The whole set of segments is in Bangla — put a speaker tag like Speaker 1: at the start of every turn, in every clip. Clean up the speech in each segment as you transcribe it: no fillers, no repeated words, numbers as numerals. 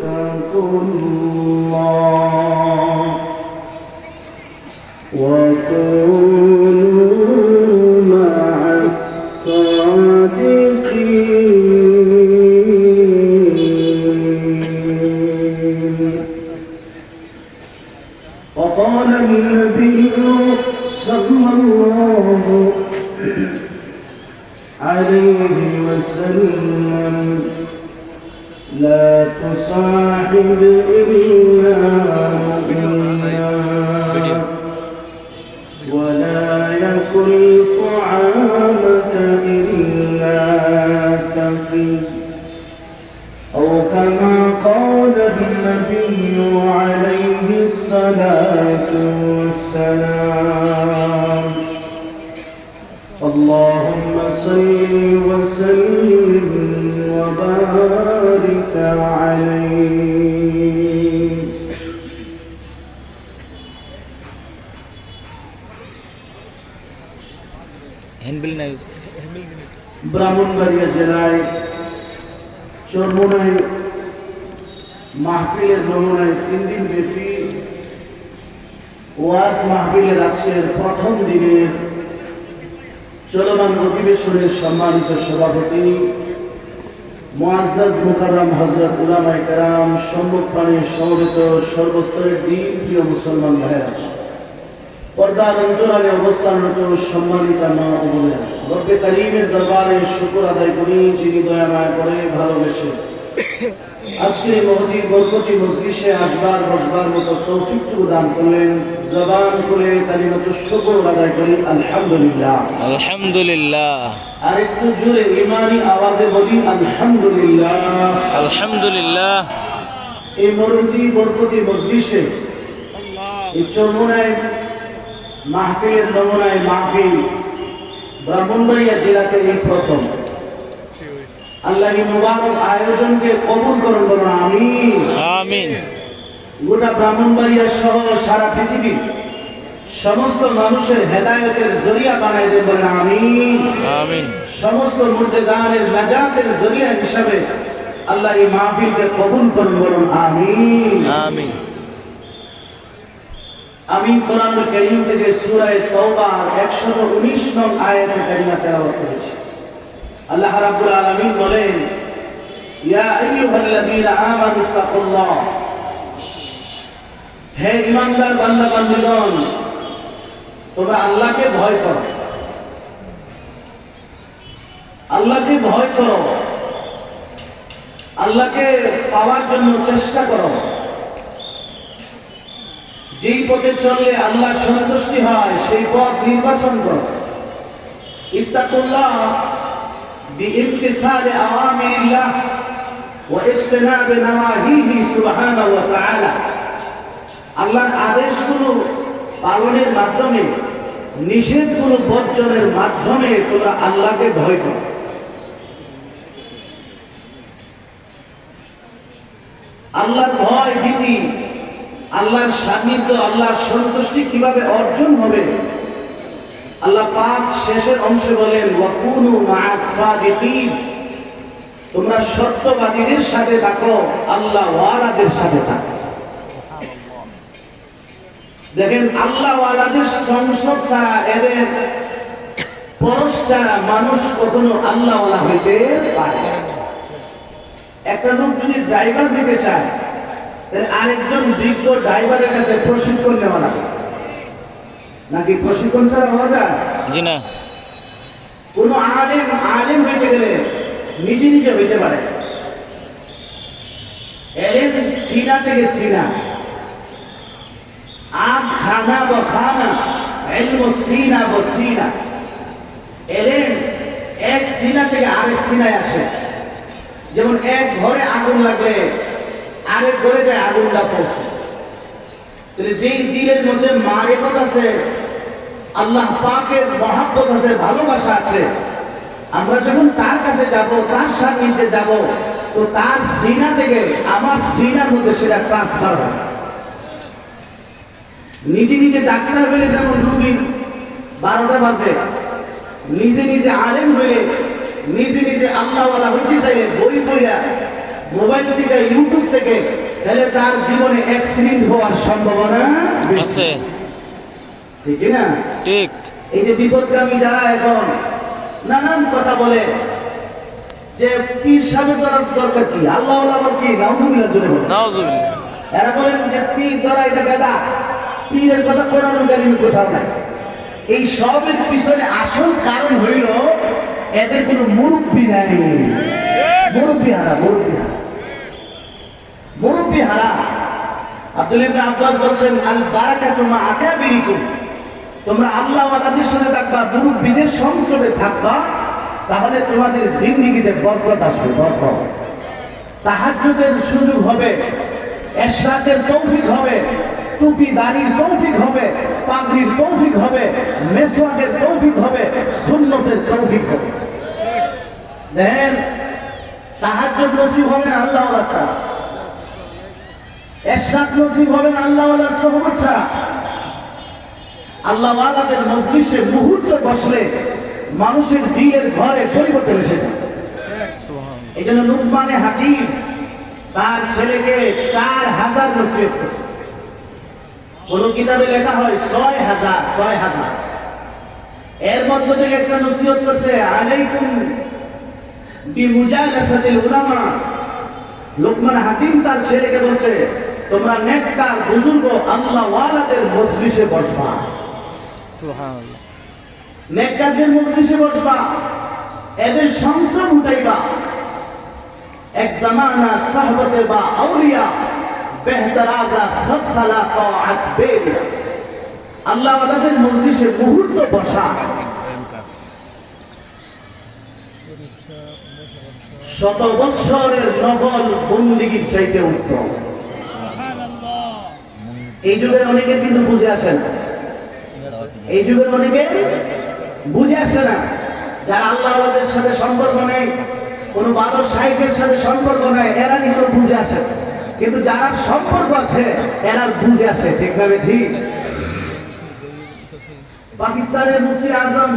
Speaker 1: واتقوا الله وكونوا مع الصادقين. وقال النبي صلى الله عليه وسلم: لا تصاحب إلا مؤمنا ولا يكن طعامك إلا تقي، أو كما قال النبي عليه الصلاة والسلام. اللهم صل وسلم وبارك عليه. ব্রাহ্মণবাড়িয়া জেলায় চরমোনাই মাহফিলের নমুনায় 3 দিন ব্যাপী ওয়াজ মাহফিলের আজকের প্রথম দিনের চলমান অধিবেশনের সম্মানিত সভাপতি মুআজ্জাজ মুকাররম হযরত উলামায়ে কেরাম, সম্মুখপানে সমবেত সর্বস্তরের দিন প্রিয় মুসলমান ভাইয়েরা, পর্দার অন্তরালে অবস্থানরত সম্মানিত মা ও বোনেরা, রব্বে কারীমের দরবারে শুকর আদায় করি যিনি দয়া মায়া করে ভালোবেসে আজকে এই মহতি বরকতি মজলিসে আসবার বসবার মতো তৌফিকটুকু দান করলেন। জবান করে কালিমাতু শুকর আদায় করি আলহামদুলিল্লাহ।
Speaker 2: আলহামদুলিল্লাহ।
Speaker 1: আর একটু জোরে ঈমানি আওয়াজে বলি আলহামদুলিল্লাহ।
Speaker 2: আলহামদুলিল্লাহ।
Speaker 1: এই মহতি বরকতি মজলিসে এই চরমোনাই মাহফিলের নমুনায় মাহফিল ব্রাহ্মণবাড়িয়া জেলাতে এই প্রথম। আল্লাহ এই মুবারক আয়োজনকে কবুল করুন, বলুন আমিন।
Speaker 2: আমিন।
Speaker 1: গোটা ব্রাহ্মণবাড়িয়া সহ সারা পৃথিবী সমস্ত মানুষের হেদায়েতের জরিয়া বানাই দেন, বলেন আমিন।
Speaker 2: আমিন।
Speaker 1: সমস্ত মুর্দেগানের নাজাতের জরিয়া হিসাবে আল্লাহ এই মাহফিলকে কবুল করুন, বলুন আমিন।
Speaker 2: আমিন।
Speaker 1: আমি কোরআনুল কারীম থেকে সূরা তাওবার 119 নং আয়াতে কারিমা তেলাওয়াত করেছি। আল্লাহ রাব্বুল আলামিন বলেন, ইয়া আইয়ুহাল্লাযীনা আমানু তাকুল্লাহ, হে ঈমানদার বান্দা বান্দীগণ, তোমরা আল্লাহকে ভয় করো। আল্লাহকে ভয় করো, আল্লাহকে পাওয়ার জন্য চেষ্টা করো। যেই পথে চললে আল্লাহ সন্তুষ্টি হয় সেই পথ নির্বাচন করো। ইত্তাকুল্লাহ বিইমতিসালি আওয়ামিরিল্লাহ ওয়া ইজতিনাবি নাওয়াহিহি সুবহানাহু ওয়া তাআলা। আল্লাহর আদেশগুলো পালনের মাধ্যমে, নিষেধগুলো বর্জনের মাধ্যমে তোমরা আল্লাহকে ভয় করো। আল্লাহর ভয় ভীতি, আল্লাহর সান্নিধ্য, আল্লাহর সন্তুষ্টি কিভাবে অর্জন হবে? আল্লাহ পাক শেষের অংশে বলেন, ওয়াকুনু মা'আস সাদিকিন, তোমরা সত্যবাদীদের সাথে থাকো, আল্লাহ ওয়ালাদের সাথে থাকো। দেখেন, আল্লাহ ওয়ালাদের সংসদ ছাড়া, এদের পরশ ছাড়া মানুষ কখনো আল্লাহ ওয়ালা হইতে পারে না। একটা লোক যদি ড্রাইভার দিতে চায়, আরেকজন বিজ্ঞ ড্রাইভারের কাছে প্রশিক্ষণ নেওয়া লাগে, নাকি প্রশিক্ষণ ছাড়া হওয়া যায়?
Speaker 2: জি না।
Speaker 1: কোন আলেম হইতে গেলে নিজে নিজে হইতে পারে। এলেম সিনা থেকে সিনা, আখ খানা বা খানা, ইলম সিনা বা সিনা। এলেম এক সিনা থেকে আরেক সিনায় আসে। যেমন এক ঘরে আগুন লাগলে আরেক ঘরে যায় আগুনটা পড়ছে। যেই দিলের মধ্যে মারিফত আছে, আল্লাহ পাকের মহাব্বত আছে, ভালোবাসা আছে, আমরা যখন তার কাছে যাব, তার সান্নিধ্যে যাব, তো তার সিনা থেকে আমার সিনার মধ্যে সেটা ট্রান্সফার হয়। নিজে নিজে ডাক্তার হইলে যেমন রুগীর 12টা বাজে, নিজে নিজে আলেম হইলে, নিজে নিজে আল্লাহওয়ালা হইতে চাইলে বই পড়িয়া মোবাইল থেকে, ইউটিউব থেকে, তাহলে তার জীবনে অ্যাক্সিডেন্ট হওয়ার সম্ভাবনা
Speaker 2: আছে।
Speaker 1: ঠিক না?
Speaker 2: ঠিক।
Speaker 1: এই যে বিপদগামী যারা এখন নানান কথা বলে যে পীর সাহেবের দরকার কি, আল্লাহ আবার কি, নাউজুবিল্লাহ জুড়ে বলে।
Speaker 2: নাউজুবিল্লাহ।
Speaker 1: এরা বলেন যে পীর দ্বারা এটা বেদাত, পীরের কথা কোরআন কারিমে কোথাও নাই। এই সবের পিছনে আসল কারণ হইল এদের কোনো মুরব্বী নাই, মুরব্বী হারা, মুরব্বী হারা। আব্দুল্লাহ ইবনে আব্বাস বলছেন, আল বারাকাতু মা আকাবিরিকুম, তোমরা আল্লাহ ওয়ালাদের সাথে থাকবা, মুরব্বীদের সংসদে থাকবা, তাহলে তোমাদের জিন্দেগিতে বরকত আসবে, বরকত। তাহাজ্জুদের সুযোগ হবে, ইশরাকের তৌফিক হবে, টুপি দাড়ির তৌফিক হবে, পাগড়ির তৌফিক হবে, মেসওয়াকের তৌফিক হবে, সুন্নতের তৌফিক হবে। দেখেন, তাহাজ্জুদ নসিব হবে না আল্লাহ ওয়ালা ছাড়া, ইশরাক নসিব হবে না আল্লাহ ওয়ালার সোহবত ছাড়া। আল্লাহ ওয়ালাদের মজলিসে মুহূর্ত বসলে মানুষের দিলের ঘরে পরিবর্তন এসে যায়। এই জন্য লুকমানে হাকিম তার ছেলেকে 4000 নসিহত করছে। কোন কিতাবে লেখা হয় 6000। এর মধ্য থেকে একটা নসিহত করছে, আলাইকুম বিমুজালাসাতিল উলামা। লুকমান হাকিম তার ছেলেকে বলছে, তোমরা নেককার বুজুর্গ আল্লাহ ওয়ালাদের মজলিসে বসবা,
Speaker 2: সুবহানাল্লাহ,
Speaker 1: নেককারদের মজলিসে বসবা, এদের সংসদ উঠাইবা। এক জামানা সাহবতে বা আউলিয়া বেহতরাজা সৎসালা তাআত বেরিয়া। আল্লাহ ওয়ালাদের মজলিসে মুহূর্ত বসা শত বৎসরের নফল বন্দেগীর চাইতে উত্তম। এই যুগের অনেকে কিন্তু বুঝে আসে না, এই যুগের অনেকে বুঝে আসে না। যারা আল্লাহ ওয়ালাদের সাথে সম্পর্ক নেই, কোন ভালো শাইখের সাথে সম্পর্ক নেই, এরা কিন্তু বুঝে আসে। কিন্তু যারা সম্পর্ক আছে এরা বুঝে আসে। ঠিক না ঠিক? পাকিস্তানের মুফতি আজম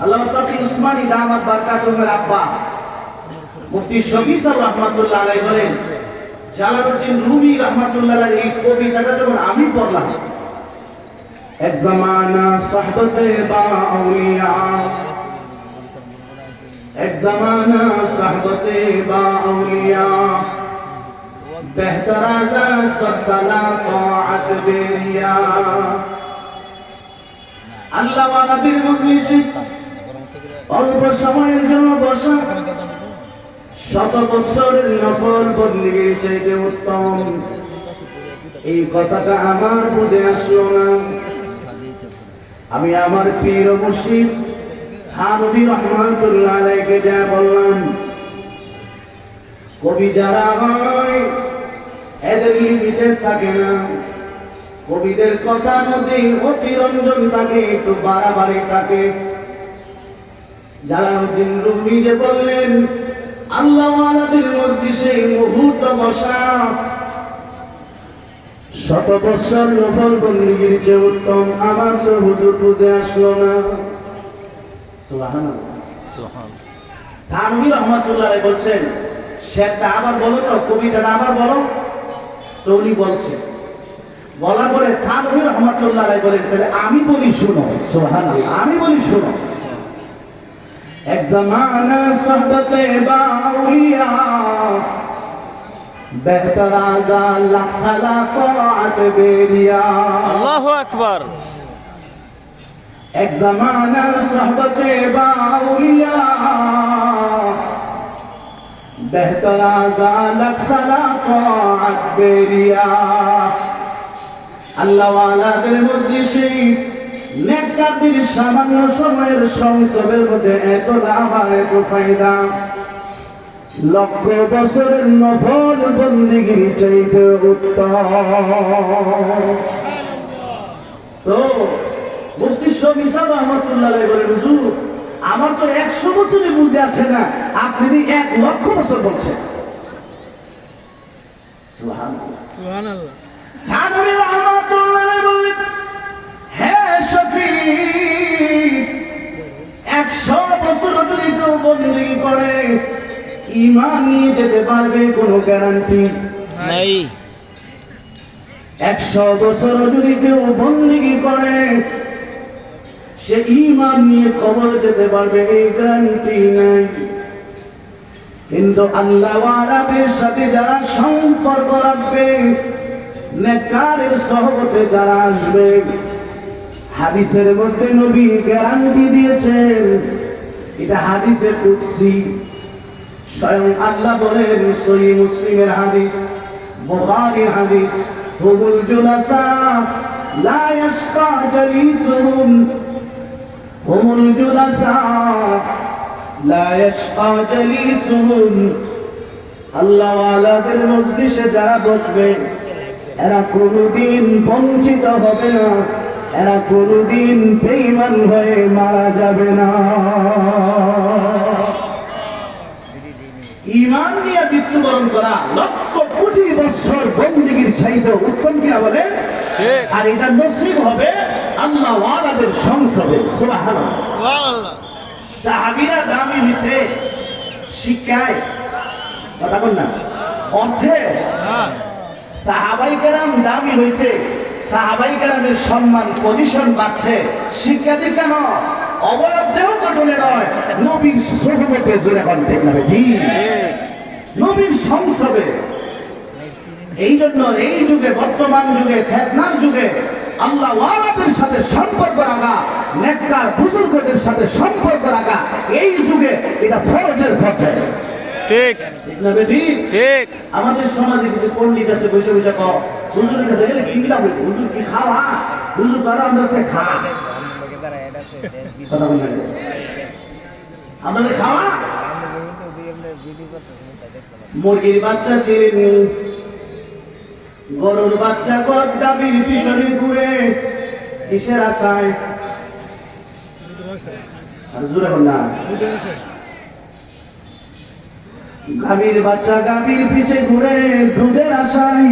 Speaker 1: আল্লামা তাকি উসমানী দামাত বারকাতুহুমের আব্বা মুফতি শফি সাহেব রাহমাতুল্লাহ আলাইহি বলেন, জালালউদ্দিন রুমি রাহমাতুল্লাহ আলাইহি এই কবিতাটা যখন আমি পড়লাম, এক জামানা সাহবতে বা আউলিয়া, এক জামানা সাহবতে বা আউলিয়া, বেহতরাজা সৎসালা তাআত বেরিয়া। আল্লাহ ওয়ালাদের মজলিসে অল্প সময়ের জন্য বসা শত বৎসরের নফল বন্দেগীর চাইতে উত্তম। এই কথাটা আমার বুঝে আসলো না। আমি আমার পীর ও মুর্শিদ থানভী রহমাতুল্লাহ আলাইহিকে যা বললাম, কবি যারা হয় এদের লিমিটেড থাকে না, কবিদের কথার মধ্যে অতিরঞ্জন থাকে, একটু বাড়াবাড়ি থাকে। জালালউদ্দিন রুমি যে বললেন, আল্লাহ ওয়ালাদের মজলিসে মুহূর্ত বসা শত বৎসর নফল বন্দেগীর চেয়ে উত্তম। আমার তো হুজুর বুঝে আসলো না। সুবহানাল্লাহ,
Speaker 2: সুবহানাল্লাহ।
Speaker 1: থানভী রহমাতুল্লাহ আলাইহি বলছেন, শেরটা আবার বলো তো, কবিতাটা আবার বলো তো। উনি বলছেন, বলার পরে থানভী রহমাতুল্লাহ আলাইহি বলেন, তাহলে আমি বলি শুনো। সুবহানাল্লাহ, আমি বলি শুনো। এক জামানা সাহবতে বা আউলিয়া, বেহতরাজা লাখসালা তাআত বেরিয়া।
Speaker 2: আল্লাহু আকবার।
Speaker 1: এক জামানা সাহবতে বা আউলিয়া, বেহতরাজা লাখসালা তাআত বেরিয়া। আল্লাহ ওয়ালাদের মজলিসে নেককারদের সামান্য সময়ের সংসবের মধ্যে এত লাভ আর এত ফায়দা, লক্ষ বছরের নফল বন্দেগীর চাইতে উত্তম। তো মুফতি শফি সাহেব রাহমাতুল্লাহ আলাইহি বলেন, হুজুর আমার তো 100 বছরে বুঝে আসে না, আপনি 1 লক্ষ বছর বলছেন। সুবহানাল্লাহ,
Speaker 3: সুবহানাল্লাহ।
Speaker 1: থানভী রহমাতুল্লাহ আলাইহি বললেন, হে শফি, 100 বছর যদি কেউ বন্দেগী করে ঈমান নিয়ে যেতে পারবে কোনো গ্যারান্টি
Speaker 2: নাই।
Speaker 1: 100 বছর যদি কেউ বন্দেগী করে সে ঈমান নিয়ে কবর যেতে পারবে এই গ্যারান্টি নাই। কিন্তু আল্লাহ ওয়ালাদের সাথে যারা সম্পর্ক রাখবে, নেককারের সহবতে যারা আসবে, হাদিসের মধ্যে নবী গ্যারান্টি দিয়েছেন, এটা হাদিসে কুদসি, স্বয়ং আল্লাহ বলেন, সহিহ মুসলিমের হাদিস, বুখারীর হাদিস, হুমুল জুলাসা লা ইয়াশকা জালিসুহুম, হুমুল জুলাসা লা ইয়াশকা জালিসুহুম। আল্লাহ ওয়ালাদের মজলিসে যারা বসবে এরা কোনদিন বঞ্চিত হবে না, এরা কোনদিন বেঈমান হয়ে মারা যাবে না। ঈমান নিয়ে মৃত্যুবরণ করা লক্ষ কোটি বছর বন্দেগীর চাইতে উত্তম কিনা বলে,
Speaker 2: ঠিক।
Speaker 1: আর এটা নসিব হবে আল্লাহ ওয়ালাদের সংসদে। সুবহানাল্লাহ।
Speaker 2: সুবহানাল্লাহ।
Speaker 1: সাহাবীরা দামি হইছে শিক্ষায়, কথা বল না, অর্থে।
Speaker 2: হ্যাঁ।
Speaker 1: সাহাবাই কেরাম দামি হইছে, সাহাবাই কেরামের সম্মান পজিশন বাড়ছে, শিক্ষাতে কেন অবয়ব দেহ গঠনে নয়, নবীর সোহবতে জোরে কোন ঠিক না জি, নবীর সংসবে। এই জন্য এই যুগে, বর্তমান যুগে, ফিতনার যুগে আল্লাহ ওয়ালাদের সাথে সম্পর্ক রাখা, নেককার বুজুর্গদের সাথে সম্পর্ক রাখা এই যুগে এটা ফরজের পর্যায়ে।
Speaker 2: ঠিক।
Speaker 1: ঠিক না বেটি?
Speaker 2: ঠিক।
Speaker 1: আমাদের সমাজে কিছু পণ্ডিত আছে, বসে বসে কও হুজুরের কাছে গেলে কিনলা বলি, হুজুর কি খাওয়া, হুজুর তারা আমরা খা, কথা বলেন আমরা খাওয়া। মুরগির বাচ্চা ছিলেন, গরুর বাচ্চা কত দাবির পিছনে ঘুরে কিসের আশায়, আর জোরে বল না, গাভীর বাচ্চা গাভীর পিছে ঘুরে দুধের আশায়,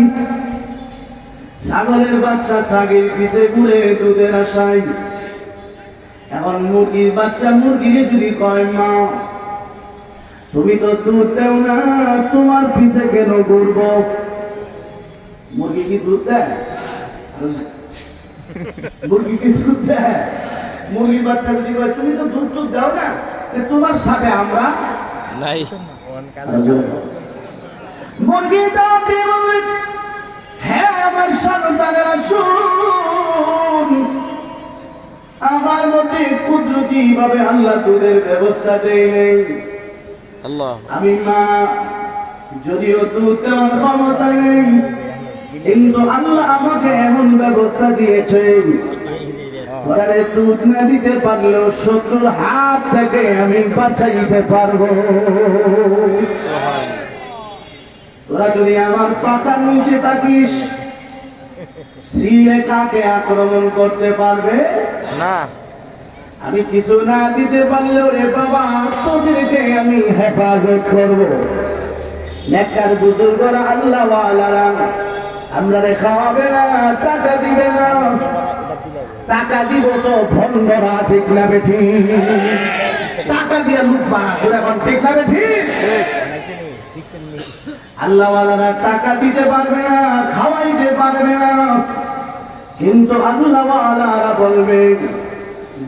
Speaker 1: ছাগলের বাচ্চা ছাগের পিছে ঘুরে দুধের আশায়। এখন মুরগির বাচ্চা মুরগিকে যদি কয় মা তুমি তো দুধ দেও না, তোমার পিছে কেন ঘুরব? মুরগি কি দুধ দেয়? মুরগি কি দুধ দেয়? মুরগির বাচ্চা যদি কয় তুমি তো দুধ দুধ দাও না, তোমার সাথে আমরা
Speaker 2: নাই।
Speaker 1: মুরগি দাও দিয়ে বলবে, হ্যাঁ আমার সন্তানেরা শুন, আমার মধ্যে কুদরতি ভাবে আল্লাহ দুধের ব্যবস্থা দেয়।
Speaker 2: আল্লাহ।
Speaker 1: আমি মা যদিও দুধ দেওয়ার ক্ষমতা নেই, কিন্তু আল্লাহ আমাকে এমন ব্যবস্থা দিয়েছে, ঘরে দুধ না দিতে পারলেও শত্রুর হাত থেকে আমি বাঁচাইতে পারবো। তোরা যদি আমার পাতার নিচে থাকিস, সিলে কাকে আক্রমণ করতে পারবে
Speaker 2: না।
Speaker 1: আমি কিছু না দিতে পারলেও রে বাবা তোদেরকে আমি হেফাজত করব। নেককার বুজুর্গরা আল্লাহ ওয়ালারা আমরা রে খাওয়াবে না, টাকা দিবে না, টাকা দিব তো ভণ্ডরা, ঠিক না বেঠি? টাকা দিয়ে লুট মারা তোরা এখন, ঠিক না বেঠি? আল্লাহ ওয়ালারা টাকা দিতে পারবে না, খাওয়াইতে পারবে না, কিন্তু আল্লাহ ওয়ালারা বলবে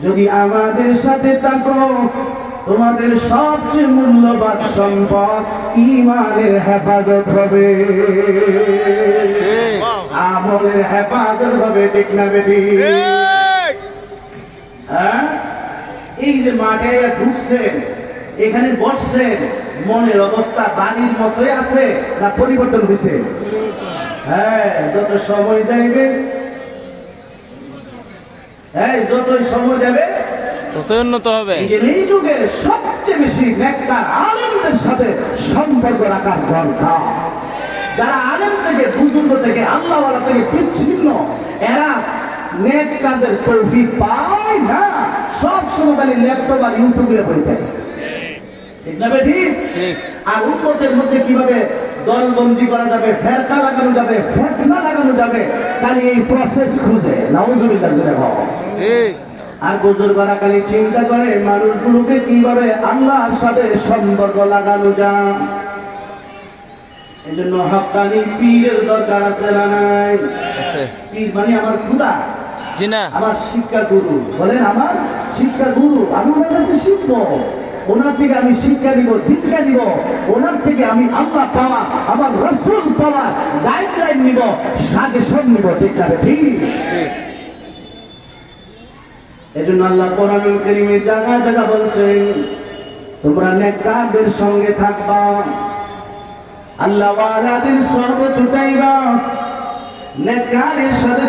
Speaker 1: যদি আমাদের সাথে থাকো তোমাদের সবচেয়ে মূল্যবান সম্পদ ঈমানের হেফাজত হবে, আমলের হেফাজত হবে, ঠিক না বেটি? হ্যাঁ, এই যে মাঠে ঢুকছেন, এখানে বসছেন, মনের অবস্থা বাড়ির মতোই আছে না পরিবর্তন হয়েছে? হ্যাঁ, যত সময় যাইবে, হ্যাঁ যতই সময় যাবে
Speaker 2: ততই উন্নত হবে।
Speaker 1: এই যুগে সবচেয়ে বেশি নেককার আলেমদের সাথে সম্পর্ক রাখার দরকার। যারা আলেম থেকে, বুজুর্গ থেকে, আল্লাহ ওয়ালা থেকে বিচ্ছিন্ন, এরা নেক কাজের তৌফিক পায় না, সব সময় খালি ল্যাপটপ আর ইউটিউবে বই দেয়, ঠিক না বেঠি?
Speaker 2: ঠিক।
Speaker 1: আর উম্মতের মধ্যে কিভাবে দলবন্দি করা যাবে, ফেরকা লাগানো যাবে, ফিতনা লাগানো যাবে, খালি এই প্রসেস খুঁজে। নাউজুবিল্লাহ জোরে বল।
Speaker 2: ঠিক।
Speaker 1: আর বুজুর্গরা খালি চিন্তা করে মানুষগুলোকে কিভাবে আল্লাহর সাথে সম্পর্ক লাগানো যায়। এই জন্য হক্কানি পীরের দরকার আছে না নাই?
Speaker 2: আছে।
Speaker 1: পীর মানে আমার খোদা,
Speaker 2: জি না।
Speaker 1: আমার শিক্ষা গুরু। বলেন আমার শিক্ষা গুরু, আমি ওনার কাছে শিখবো, ওনার থেকে আমি শিক্ষা নিব, দীক্ষা নিব, ওনার থেকে আমি আল্লাহ পাওয়া, আমার রাসূল পাওয়া গাইডলাইন নিব, সাজেশন নিব। ঠিক না ঠিক? এজন্য আল্লাহ কোরআনুল কারীমে জায়গা জায়গা বলছেন তোমরা নেককারদের সঙ্গে থাকবা, আল্লাহ ওয়ালাদের সর্বত চাইবা, নেককারের সাথে